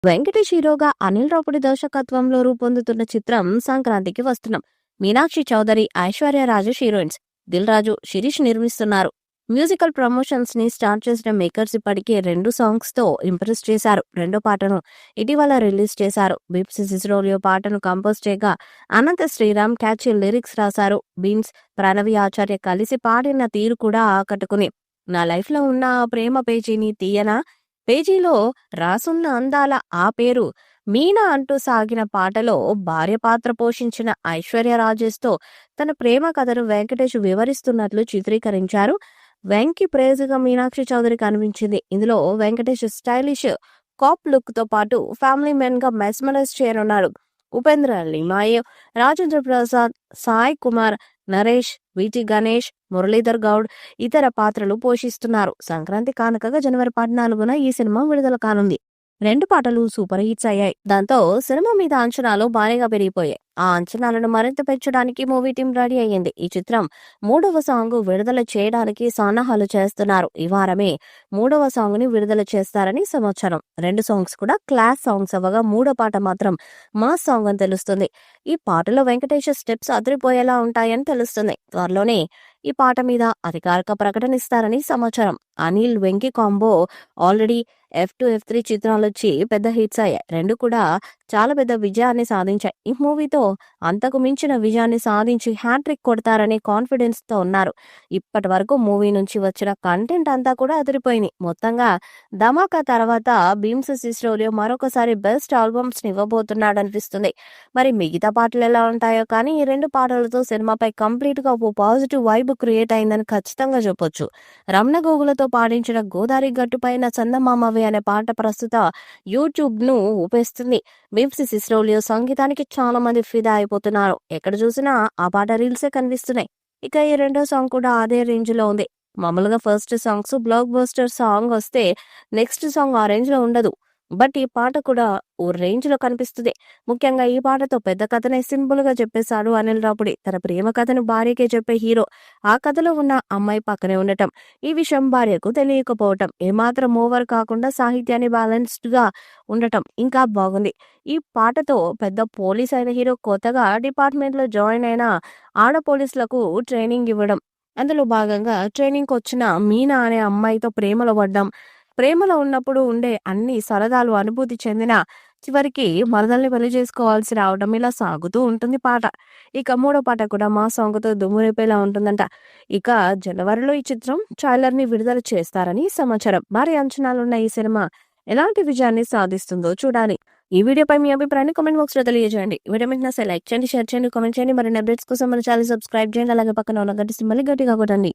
వెంకటేష్ హీరోగా అనిల్ రావుపూడి దర్శకత్వంలో రూపొందుతున్న చిత్రం సంక్రాంతికి వస్తున్నాం. మీనాక్షి చౌదరి, ఐశ్వర్య రాజేష్ హీరోయిన్స్, దిల్ రాజు, శిరీష్ నిర్మిస్తున్నారు. మ్యూజికల్ ప్రమోషన్స్ ని స్టార్ట్ చేసిన మేకర్స్ ఇప్పటికే 2 సాంగ్స్ తో ఇంప్రెస్ చేశారు. రెండో పాటను ఇటీవల రిలీజ్ చేశారు. బీప్స్ సిసిరోలియో పాటను కంపోజ్ చేయగా అనంత శ్రీరామ్ క్యాచీ లిరిక్స్ రాశారు. బీన్స్, ప్రణవి ఆచార్య కలిసి పాడిన తీరు కూడా ఆకట్టుకుని, నా లైఫ్ లో ఉన్న ప్రేమ పేజీని తీయనా, పేజీలో రాసున్న అందాల ఆ పేరు మీనా అంటూ సాగిన పాటలో భార్య పాత్ర పోషించిన ఐశ్వర్య రాజేష్తో తన ప్రేమ కథను వెంకటేష్ వివరిస్తున్నట్లు చిత్రీకరించారు. వెంకి ప్రేజుగా మీనాక్షి చౌదరి కనిపించింది. ఇందులో వెంకటేష్ స్టైలిష్ కాప్ లుక్ తో పాటు ఫ్యామిలీ మెన్ గా మెస్మరైజ్ చేయనున్నాడు. ఉపేంద్ర లిమాయ్, రాజేంద్ర ప్రసాద్, సాయ్ కుమార్, నరేష్, విటి గణేష్, మురళీధర్ గౌడ్ ఇతర పాత్రలు పోషిస్తున్నారు. సంక్రాంతి కానుకగా జనవరి 14న ఈ సినిమా విడుదల కానుంది. 2 పాటలు సూపర్ హిట్స్ అయ్యాయి. దాంతో సినిమా మీద అంచనాలు భారీగా పెరిగిపోయాయి. ఆ అంచనాలను మరింత పెంచడానికి మూవీ టీం రెడీ అయ్యింది. ఈ చిత్రం 3వ సాంగ్ విడుదల చేయడానికి సన్నాహాలు చేస్తున్నారు. ఈ వారమే 3వ సాంగ్ ని విడుదల చేస్తారని సమాచారం. 2 సాంగ్స్ కూడా క్లాస్ సాంగ్స్ అవ్వగా 3వ పాట మాత్రం మాస్ సాంగ్ అని తెలుస్తుంది. ఈ పాటలో వెంకటేష్ స్టెప్స్ అదిరిపోయేలా ఉంటాయని తెలుస్తుంది. త్వరలోనే ఈ పాట మీద అధికారిక ప్రకటన ఇస్తారని సమాచారం. Anil Venky combo already F2, F3 చిత్రాలొచ్చి పెద్ద హిట్స్ అయ్యాయి. 2 కూడా చాలా పెద్ద విజయాన్ని సాధించాయి. ఈ మూవీతో అంతకు మించిన విజయాన్ని సాధించి హ్యాట్రిక్ కొడతారనే కాన్ఫిడెన్స్ తో ఉన్నారు. ఇప్పటి వరకు మూవీ నుంచి వచ్చిన కంటెంట్ అంతా కూడా అదిరిపోయింది. మొత్తంగా ధమాకా తర్వాత భీమ్స్ సిసిరోలియో మరొకసారి బెస్ట్ ఆల్బమ్స్ ని ఇవ్వబోతున్నాడనిపిస్తుంది. మరి మిగతా పాటలు ఎలా ఉంటాయో కానీ ఈ 2 పాటలతో సినిమాపై కంప్లీట్ గా ఓ పాజిటివ్ వైబ్ క్రియేట్ అయిందని ఖచ్చితంగా చెప్పొచ్చు. రమణ గోగులతో పాడించిన గోదావరి గట్టుపైన చందమామవే అనే పాట ప్రస్తుత యూట్యూబ్ ను ఊపేస్తుంది. భీమ్స్ సిసిరోలియో సంగీతానికి చాలా మంది ఫిదా అయిపోతున్నారు. ఎక్కడ చూసినా ఆ పాట రీల్సే కనిపిస్తున్నాయి. ఇక ఈ రెండో సాంగ్ కూడా అదే రేంజ్ లో ఉంది. మామూలుగా first songs block buster song వస్తే నెక్స్ట్ సాంగ్ ఆ రేంజ్ లో ఉండదు. బట్ ఈ పాట కూడా ఓ రేంజ్ లో కనిపిస్తుంది. ముఖ్యంగా ఈ పాటతో పెద్ద కథనే సింపుల్ గా చెప్పేశాడు అనిల్ రావుపూడి. తన ప్రేమ కథను భార్యకే చెప్పే హీరో ఆ కథలో ఉన్న అమ్మాయి పక్కనే ఉండటం, ఈ విషయం భార్యకు తెలియకపోవటం, ఏమాత్రం ఓవర్ కాకుండా సాహిత్యాన్ని బ్యాలెన్స్డ్ గా ఉండటం ఇంకా బాగుంది. ఈ పాటతో పెద్ద పోలీస్ అయిన హీరో కొత్తగా డిపార్ట్మెంట్ లో జాయిన్ అయిన ఆడ పోలీసులకు ట్రైనింగ్ ఇవ్వడం, అందులో భాగంగా ట్రైనింగ్ వచ్చిన మీనా అనే అమ్మాయితో ప్రేమలో పడ్డం, ప్రేమలో ఉన్నప్పుడు ఉండే అన్ని సరదాలు అనుభూతి చెందిన చివరికి మరదల్ని పెళ్లి చేసుకోవాల్సి రావడం ఇలా సాగుతూ ఉంటుంది పాట. ఇక మూడో పాట కూడా మా సాంగ్ తో దుమ్మురేపేలా ఉంటుందంట. ఇక జనవరిలో ఈ చిత్రం ట్రైలర్ ని విడుదల చేస్తారని సమాచారం. భారీ అంచనాలున్న ఈ సినిమా ఎలాంటి విజయాన్ని సాధిస్తుందో చూడాలి. ఈ వీడియోపై మీ అభిప్రాయాన్ని కామెంట్ బాక్స్ లో తెలియజేయండి. ఈ వీడియో మీకు నచ్చితే లైక్ చేయండి, షేర్ చేయండి, కామెంట్ చేయండి. మరిన్ని అప్డేట్స్ కోసం మన ఛానల్ సబ్స్క్రైబ్ చేయండి. అలాగే పక్కన ఉన్న గంట సింబల్ గట్టిగా కొట్టండి.